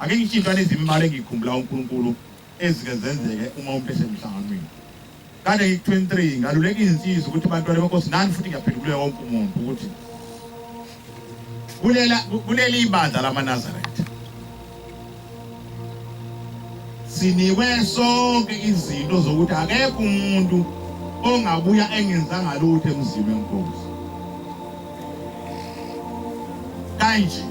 ake ngisho intwana ezimbala engikhumbula uNkulunkulu ezike zenzeke uma umuntu esemhlanganweni. Kade ngi-23 ngaluleka izinsizwa ukuthi abantwana benkosi nani futhi ngiyaphendukela wonke umuntu ukuthi kuleli ibandla lamaNazaretha sinikwe sonke izinto zokuthi akekho umuntu ongabuya engenzanga lutho emzini wenkosi. Kanje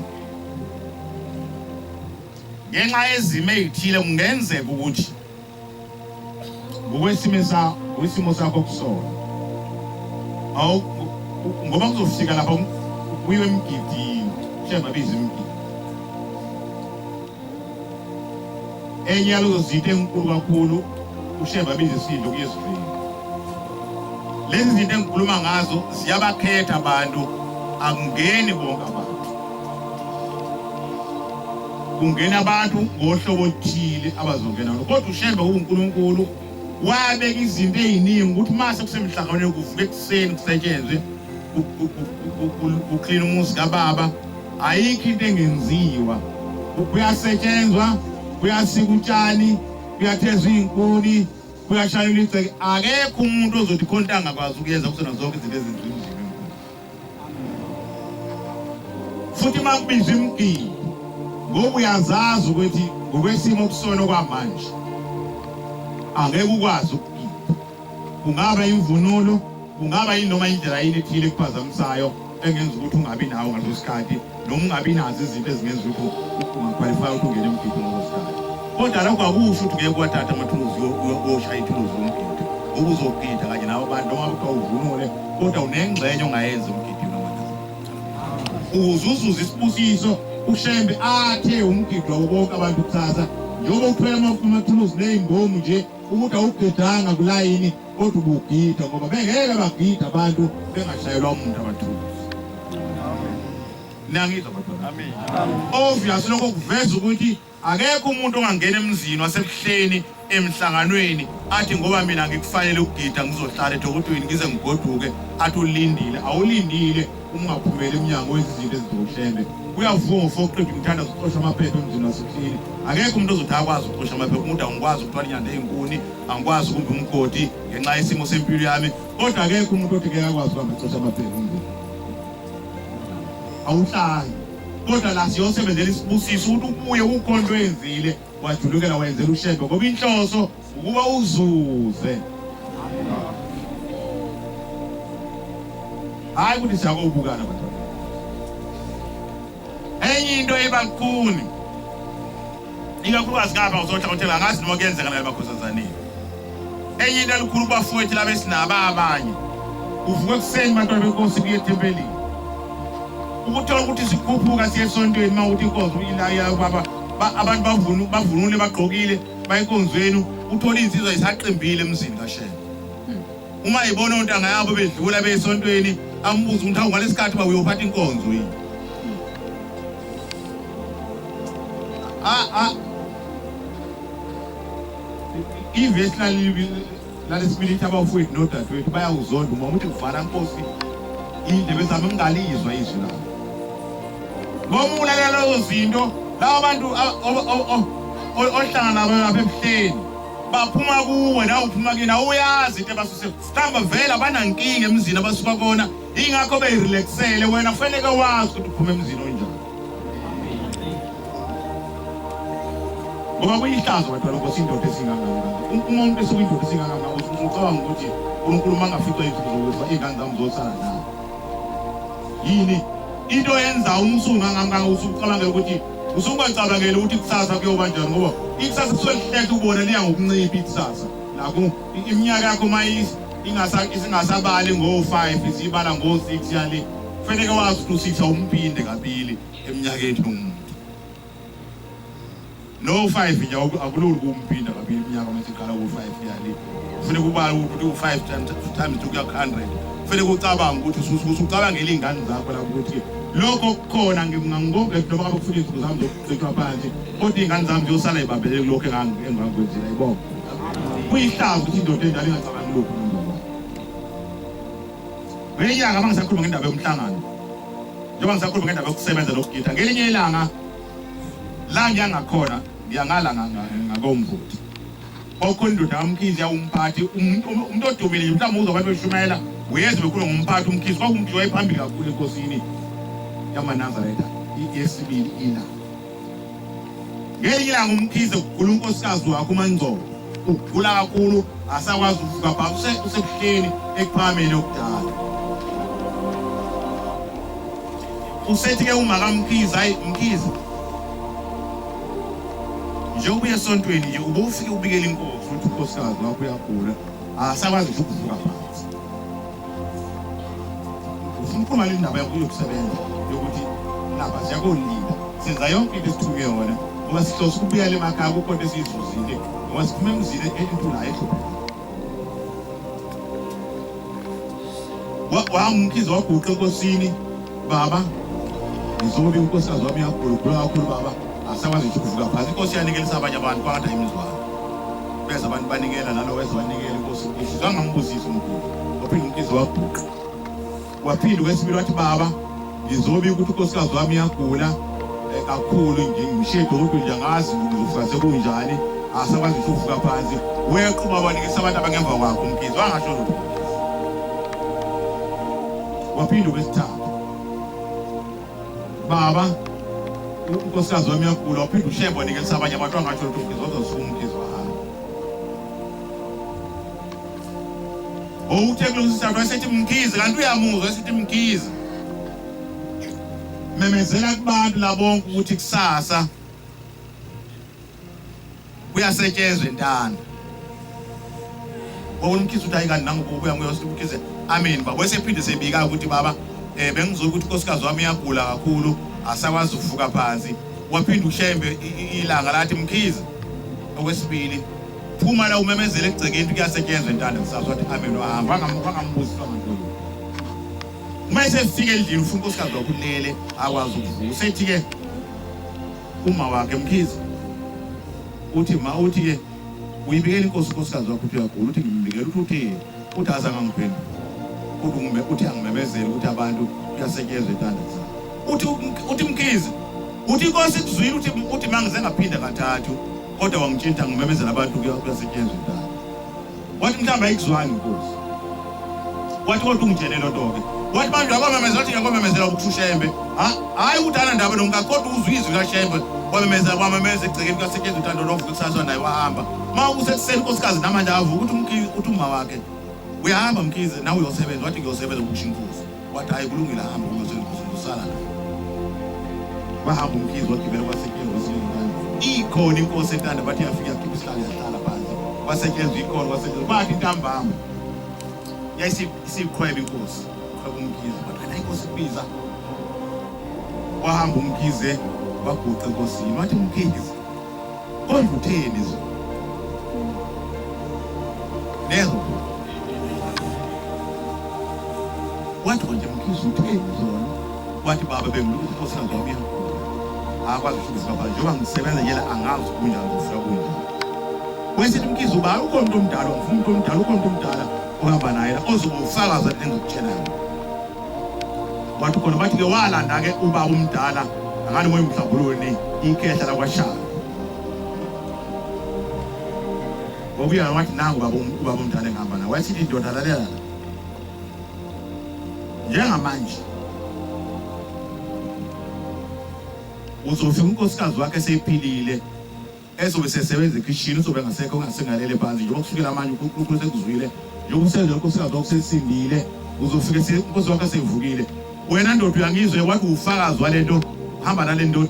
ngenxa yezimo ezithile kungenzeka ukuthi ngokwesimo sakho kusona ngoba kuzofika lapha kuyiwe emgidini shema biza imgidi enye yalezo zinto enkulu kakhulu usheba biza isidlo kuyesivini. Lezi zinto engikhuluma ngazo ziyabakhetha abantu, akungeni bonke abantu. Kungena abantu ngohlobo oluthile abazongena lo. Kodwa ushembe uNkulunkulu wabeka izinto eziningi ukuthi mase kusemhlanganweni kuvuka ekuseni kusetshenzwe uclean umuzi kaBaba, ayikho into engenziwa. Kuyasetshenzwa, kuyasika utshani, kuyathezwa izinkuni, kuyashayelwa igceke. Akekho umuntu ozothi khonto angakwazi ukuyenza kusona zonke izinto ezenziwa emzini. Futhi makubiza imgidi ngoba uyazazi ukuthi ngokwesimo kusona kwamanje angeke ukwazi ukugida. Kungaba imvunulo, kungaba noma indlela yini ethile ekuphazamisayo engenza ukuthi ungabi nawo ngaleso sikhathi, noma ungabi nazo izinto ezingenza ukuthi ungaqualify ukuthi ungene emgidini ngaleso sikhathi. Kodwa lokho akusho ukuthi ngeke kwathatha amathuluzi yoshaya ithuluzi lomgidi ukuzogida kanye nabo abantu noma kuthiwa uvunule, kodwa unengxenye ongayenza emgidini wamanje. Uzuzuza isibusiso ushembe athe umgidi wonke abantu kusasa njengoba uthwele amathuluzi nezimbomu nje ukuthi awugidanga kulayini kodwa ubugida ngoba bengeke bagida abantu bengashayelwa umuntu amathuluzi. Nangizwa bathola. Amen. Obvious lokho kuveza ukuthi akekho umuntu ongangena emzini wasebuhleni emhlanganweni athi ngoba mina ngikufanele ukugida ngizohlala eDokotweni ngize ngigoduke athi ulindile. Awulindile ungaphumeli eminyango wezinto ezizoshembe. Kuyavuka ngofoqedwe ngithanda ukuxosha amaphepha emzini wasebuhleni. Akekho umuntu ozothi akwazi ukuxosha amaphepha. Umuntu angikwazi ukuthwala inyanda ezinkuni, angikwazi ukumba umgodi ngenxa yesimo sempilo yami. Kodwa akekho umuntu othi ngeke akwazi ukuhamba exosha amaphepha emzini. Awuhlali. Kodwa la siyosebenzela isibusiso ukuthi ubuye ukhonto wenzile wajulukela wenzela ushembe ngoba inhloso ukuba uzuze. Hayi ukuthi siyakubukana bantwana. Enye into ebakhuni ikakhulukazi ngapha uzothakhothela ngazi noma kuyenzeka nayo bakhosazaneni. Enye into elikhulu bafowethu laba esinaba abanye uvuka ekuseni bantwana benkosi kuye ethempelini ukuthola ukuthi sikhuphuka siye esontweni mawuthi inkonzo uyilaya baba abantu bavunule bagqokile bayinkonzweni uthola insizwa isaqembile emzini kaShembe. Uma ibona untanga yabo bedlula besontweni ambuza ukuthi awungalesikhathi ba uyophatha inkonzo yini. Ivesi lalesibili abafowethu nodadewethu bayawuzonda uma uthi kuvala Nkosi indebe zami ngingalizwa izwi lami. Ngoba ulalela lezo zinto labo bantu ohlangana nabo lapha ebuhleni baphuma kuwe nawe uphuma kini awuyazi into abasuse mhlamba vele abanankinga emzini abasuka kona ingakho beyirelaxele wena kufanele wazi ukuthi uphume emzini onjani. Ngoba kuyihlazo bathola Nkosi indoda esinganganga umuntu esukuyindoda esinganganga ucabanga ukuthi uNkulunkulu mangaficwa izinto zokufa ingane zami zosala nawe yini into yenza umsunganganga usucabanga ukuthi usungacabangela ukuthi kusasa kuyoba njani ngoba ikusasa kusolihlethe ubona liya ngokuncipha ikusasa naku iminyaka yakho mayisi ingasabali ngo5 isibala ngo6 yale kufanele wazi ukuthi usitha umphinde kabili eminyakeni yomuntu no5 nje akululu kumphinda kabili iminyaka masiqala ku5 yale kufanele kubala ukuthi u5 times 2 kuya 100 kufanele ucabanga ukuthi usucabangela izingane zakho lapho ukuthi lokho kukhona ngingangobhe noma ngabe kufika izinto zami zokucethwa phansi kodwa izingane zami ziyosala ibambele lokho engangikwenzela yibona kuyihlazo ukuthi indoda enjalo ingacabangi lokho umuntu ngenyanga mangisakhuluma ngendaba yomhlangano njengoba ngisakhuluma ngendaba yokusebenza nokugida ngelinye ilanga la ngiyangakhona ngiyangala ngakomvuthi okhondoda kaMkhize yawumphathi umuntu odumile mhlawumbe uzoba beshumayela uyezwe bekhulu ngomphathi uMkhize kwakumuntu wayephambili kakhulu enkosini yamaNazaretha yesibili ina ngelinye ilanga uMkhize ugula unkosikazi wakhe uMaNzobo ugula kakhulu asakwazi ukuvuka phansi usekuhleni ekuphameni okudala usethi ke uma kaMkhize hayi Mkhize njengoba esontweni nje ubufike ubikela inkosi ukuthi unkosikazi wakho uyagula asakwazi ukuvuka phansi ufuna le ndaba yokusebenza yokuthi laba siyakulinda senza yonke into esithuke yona ngoba sihlosa ukubuyela emakhaya ukho into esizuzile ngoba siphume emzini entula ehlupha Mkhize waguqa enkosini baba ngizobe unkosikazi wami yagula kakhulu baba asakwazi ukuvuka phansi inkosi yanikelisa abanye abantu kwakade imizwana bese abantu banikela nalo wezabanikela inkosi izangambuzisa uMkhize waphinde uMkhize waguqa waphinde kwesibili wathi baba ngizobe ukuthi unkosikazi wami yagula kakhulu ngimshede ukuthi nje angazi uzofuka sekunjani asakwazi ukuvuka phansi weqhuma banikisa abantu abangemva kwakhe uMkhize wangasho lutho waphinde kwesithathu baba unkosikazi wami yagula waphinde ushembe wanikelisa abanye abantu wangasho lutho uMkhize wazosuka uMkhize wahamba uthe kulo sisathu wasethi Mkhize kanti uyamuzwa esithi Mkhize memezela kubantu labonke ukuthi kusasa kuyasetshenzwa intando uMkhize uthi ayikani nangoku ubuya nguyosithi uMkhize amen baba wesephinde sebika ukuthi baba bengizokuthi ukuthi unkosikazi wami yagula kakhulu asakwazi ukuvuka phansi waphinde ushembe ilanga lathi Mkhize okwesibili phuma la umemezele egcekeni kuyasetshenzwa intando kusasa wathi amen wahamba angambuza ngantoni uma esefika endlini ufuna unkosikazi wakho ulele akwazi ukuvuka usethi ke uma wakhe Mkhize uthi ke uyibikela inkosi unkosikazi wakho uthi uyagula uthi ngimbikela uthi azange ngiphendule uthi angimemezele ukuthi abantu kuyasetshenzwa intando uthi Mkhize uthi inkosi ikuzwile uthi mangize ngaphinda kathathu kodwa wangitshintsha ngimemezela abantu kuyasetshenzwa intando wathi mhlawumbe ayikuzwani inkosi wathi kodwa ungitshelele lonto ke wathi manje abamemezela uthi ngiyabamemezela ukushembe hayi udala ndaba nongakodwa uzwizwe kaShembe wamemeza egcekeni kuyasetshenzwa intando lovuka kusasa naye wahamba ma usekuseni inkosikazi namanje avuka uthi uma wakhe uyahamba Mkhize nawe uyosebenza wathi ngiyosebenza ukusho inkosi wathi hayi kulungile hamba uzosala naye bahamba uMkhize wagibela kwasetshenzwa intando ikhona inkosi entando bathi yafika yakhipha isihlalo yahlala phansi kwasetshenzwa ikhona kwasetshenzwa bathi intambama yayisikhweba inkosi uMkhize bathi inkosi ibiza wahamba uMkhize waguqa enkosini wathi Mkhize kodwa utheni zo lezo wathi nje Mkhize utheni zona wathi baba bengilukuthi unkosikazi wami akwazi ukuhlisa baba njengoba ngisebenza nje la angazi kunjani ufika kunjani wesithi Mkhize uba ukhona umuntu omdala ngifuna umuntu omdala ukhona umuntu omdala ohamba naye ozobufakaza engikutshela wathi khona bathi ke walanda ke ubaba umdala angani moya umhlabuloni ikhehla lakwashaka ngobuya wathi nangu ubaba umdala engihamba naye wathi indoda lalela njengamanje uzofika unkosikazi wakhe seyiphilile ezobe sesebenza ekitchen uzobe ngasekho ungasengalele phansi njengoba kusukela manje uNkulunkulu sekuzwile njengoba usenza unkosikazi wakhe sesindile uzofika inkosi wakhe sevukile wena ndoda uyangizwe wathi ufakazi walento hamba nalento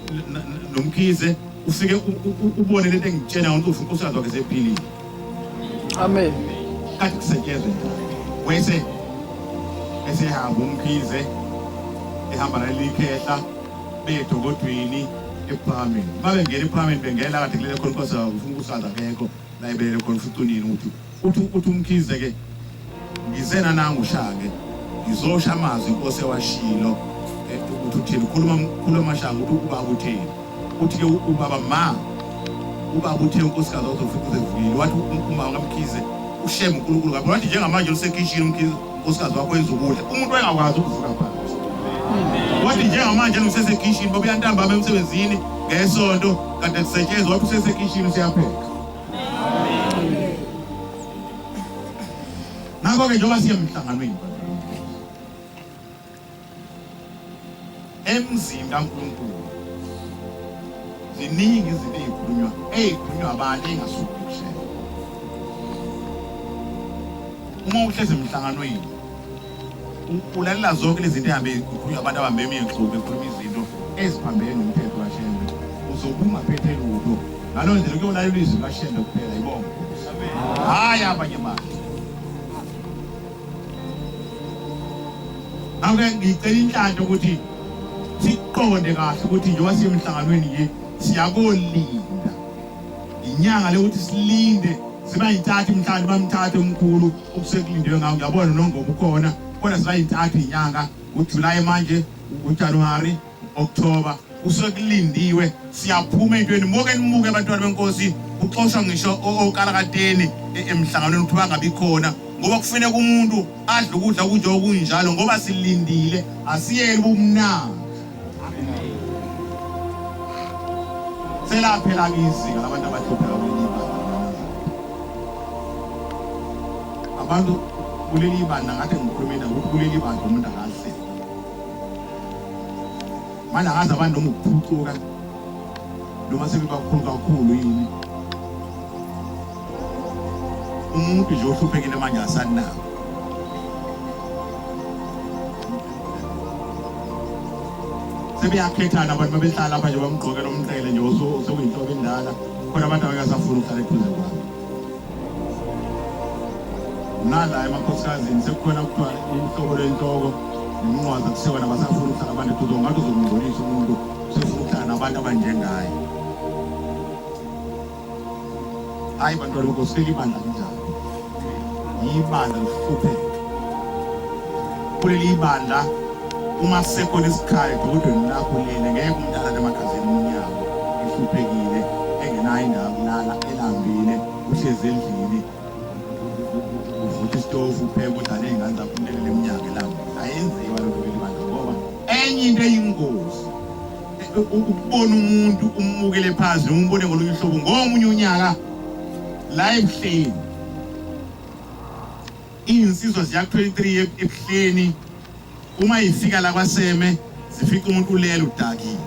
nomkhize ufike ubone lento engitshena ukuthi ufuna unkosikazi wakhe sephilile amen kathi kusetshenzwe wese esehamba uMkhize ehamba nalikhehla bedokodweni ephameni babengena ephameni bengena kade kulele khona inkosi ufuna ukusanda ngekho la ibelele khona ufutunini uthi uMkhize ke ngizena nangu shake ngizosha amazwi inkosi ewashilo ukuthi uthini khuluma shaka ukuthi ubaba uthini uthi ke ubaba ubaba uthe unkosikazi uzofika uzevukile wathi uma ngamkhize usheme uNkulunkulu kabi wathi njengamanje usekitchen uMkhize unkosikazi wakho wenza ukudla umuntu engakwazi ukuvuka phansi wathi njengamanje usesekitchen babuya ntambama emsebenzini ngesonto kanti kusetshenzwa wathi usesekishini siyapheka. Ngakho-ke njengoba siye emhlanganweni emzini kaNkulunkulu ziningi izinto ey'khulunywa abantu ey'ngasuki ekushenye. Uma uhlezi emhlanganweni ulalela zonke lezi zinto ehambe ikhulunywa abantu abambe imixuku bekhuluma izinto eziphambene nomthetho kaShembe, uzobe ungaphethe lutho. Ngaleyo ndlela kuyolalela izwi kaShembe kuphela, yibonga, hhayi abanye abantu. Ngakho ngicela inhlanhla ukuthi siqonde kahle ukuthi njengoba siye emhlanganweni nje siyakolinda inyanga le ukuthi silinde sibayintathu imhlanje bamthathe umkhulu okusekulindwe ngawo. Ngiyabona nongoba ukhona kodwa sibayintathu inyanga uJulayi manje uJanuwari October usekulindiwe. Siyaphuma entweni moke nimuke abantwana benkosi uxoshwa ngisho okarakateni emhlanganweni ukuthi bangabi khona ngoba kufanele umuntu adle ukudla kunje okunjalo ngoba silindile asiyeli ubumnandi. Selaphela izinga labantu abahlupheka kuleli bandla. Abantu kuleli bandla ngathi ngikhulumela ukuthi kuleli bandla umuntu akahle. Manje akazi abantu noma ukuphucuka noma sebebakhulu kakhulu yini. Umuntu nje ohluphekile manje asanabo. Sebeyakhethana abantu babehlala lapha nje bamgqokela umqele nje osokuyinhlobo endala khona abantu abangasafuni ukuhlala eduze kwabo. Nala emakhosikazi sekukhona kuthiwa inhlobo lenhloko neminqwazi kusewa nabasafuni ukuhlala abantu eduze ngathi uzomngcolisa umuntu sefuna ukuhlala nabantu abanjengaye. Hayi bantwana benkosi ibandla linjalo. Ibandla lihlupheka. Kuleli bandla uma sekhona isikhaya kodwa lapho lele ngeke umdala emakhazeni umnyango ehluphekile engenayo indawo kulala elambile uhlezi endlini uvuthi isitofu upheka udlala izingane zakho umlelele eminyango elambile. Ayenziwa lokho kuleli bandla ngoba enye into eyingozi ukubona umuntu ummukele phansi umbone ngolunye uhlobo ngomunye unyaka la ebuhleni. Insizwa ziya 23 ebuhleni uma ifika la kwaSeme zifika umuntu ulele udakile.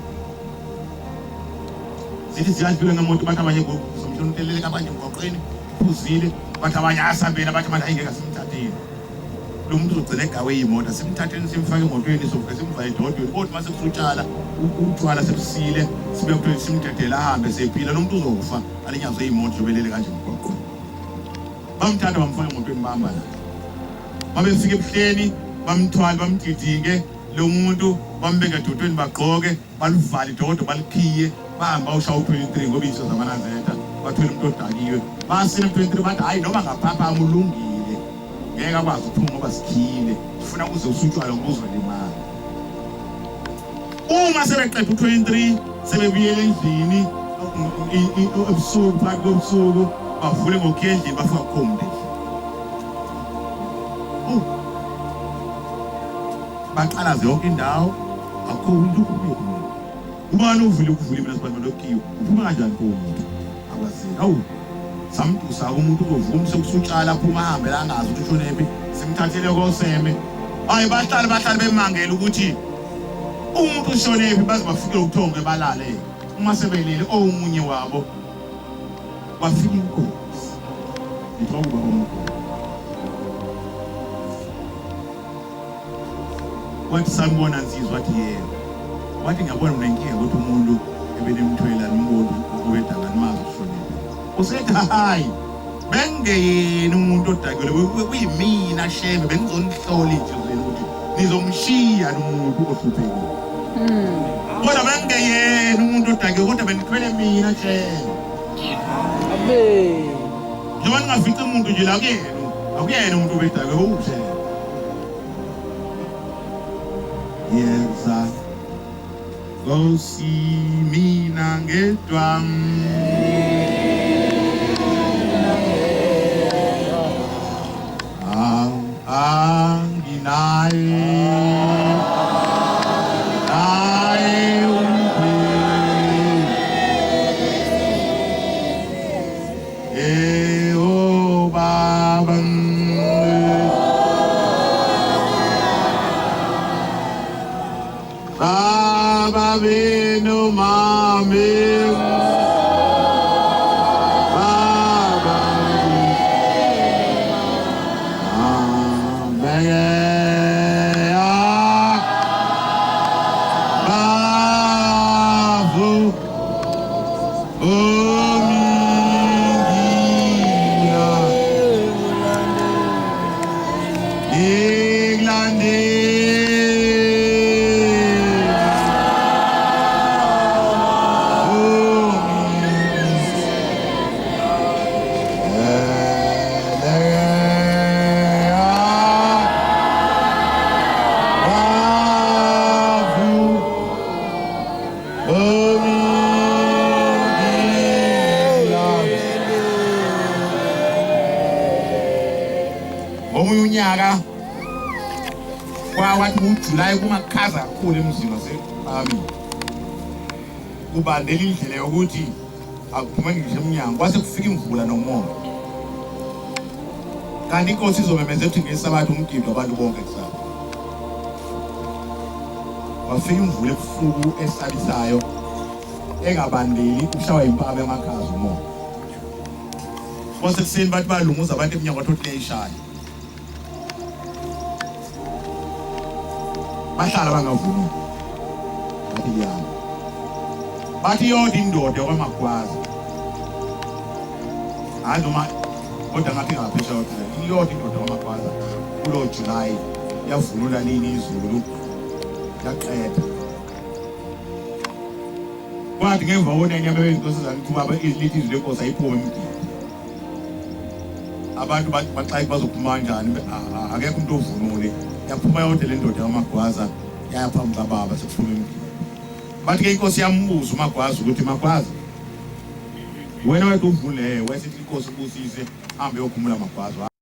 Zithi ziyadlula ngemoto bathi abanye ngomhlonitelele kabanye emgoqweni phuzile bathi abanye asabela bathi manje ayingeke simthatheni. Lo muntu uzogcina egawe imoto simthatheni simfake emotweni sofuke simvale edodweni kodwa mase kusutshala utshwala sebusile sibe kuthi simthathela ahambe sephila lo muntu uzofa alinyazwe imoto zobelele kanje emgoqweni. Bamthatha bamfaka emotweni bahamba la. Mabefika ebuhleni bamthwala bamdidinge lo muntu bambeka edodweni bagqoke baluvale idodo balikhiye bahamba ushaya u23 ngoba iso zamanazeta bathwele umuntu odakiwe basina u23 bathi hayi noma ngaphapha amulungile ngeke akwazi ukuphuma ngoba sikhile sifuna kuze usutshwala ngobuzwe lemali. Uma sebeqeda u23 sebebuyela endlini ebusuku phakathi kobusuku bavule ngokhiya endlini bafika khombe baqala zonke indawo akho umuntu kuyo. Ubani uvule ukuvula mina sibantu lokhiyo uphuma kanjani umuntu akwazini. Awu samtusa umuntu ovuma sokusutshala aphuma ahambe la angazi ukuthi ushonephi simthathele koSeme. Hayi bahlala bemangela ukuthi umuntu ushonephi baze bafike ukuthonge balale. Uma sebelele omunye wabo wafika inkosi ngithoba umuntu wathi sanibona nsizwa wathi yebo wathi ngiyabona mina inkinga ukuthi umuntu ebenemthwela nomuntu owedanga nimazi ushonile. Usethi hayi bengeyena umuntu odakile kuyimina Shembe bengizonihlola inhlizweni ukuthi nizomshiya umuntu ohluphekile. Kodwa bengeyena umuntu odakile kodwa benithwele mina Shembe. Amen. Njengoba ningafica umuntu nje la akuyena umuntu obedakile uwuShembe. Yenza Nkosi mina ngedwa anginaye Baba beno mami Baba Babu Omingina Iglande Unyaka kwawathi uJuly kumakhaza kakhulu emzini waseArmy kubandela indlela yokuthi akuphuma ngisho eminyango kwase kufika imvula nomoya kanti inkosi izomemeza ukuthi ngesabathu umgido abantu bonke kusapho wafika imvula ebusuku esabisayo engabandeli ushawa impaba emakhaza umoya kwase kuseni bathi balunguza abantu eminyango bathothi leyishaya bahlala bangavumi bathi yami bathi yodwa indoda kwaMagwaza noma kodwa ngathi ngaphesha ukuthi yodwa indoda kwaMagwaza kulo July yavunula lini izulu yaqeda kwathi ngemva konenyama wenkosi zanithuba lithi izwi lenkosi ayiphume emgidi abantu baxayika bazophuma kanjani akekho umuntu ovunule yaphuma yonke le ndoda yaMagwaza yaphambi kababa sekuphuma emgidi bathi ke inkosi yambuza uMagwaza ukuthi Magwaza wena wethu uvule wesithi inkosi ubusise hambe yokhumula Magwaza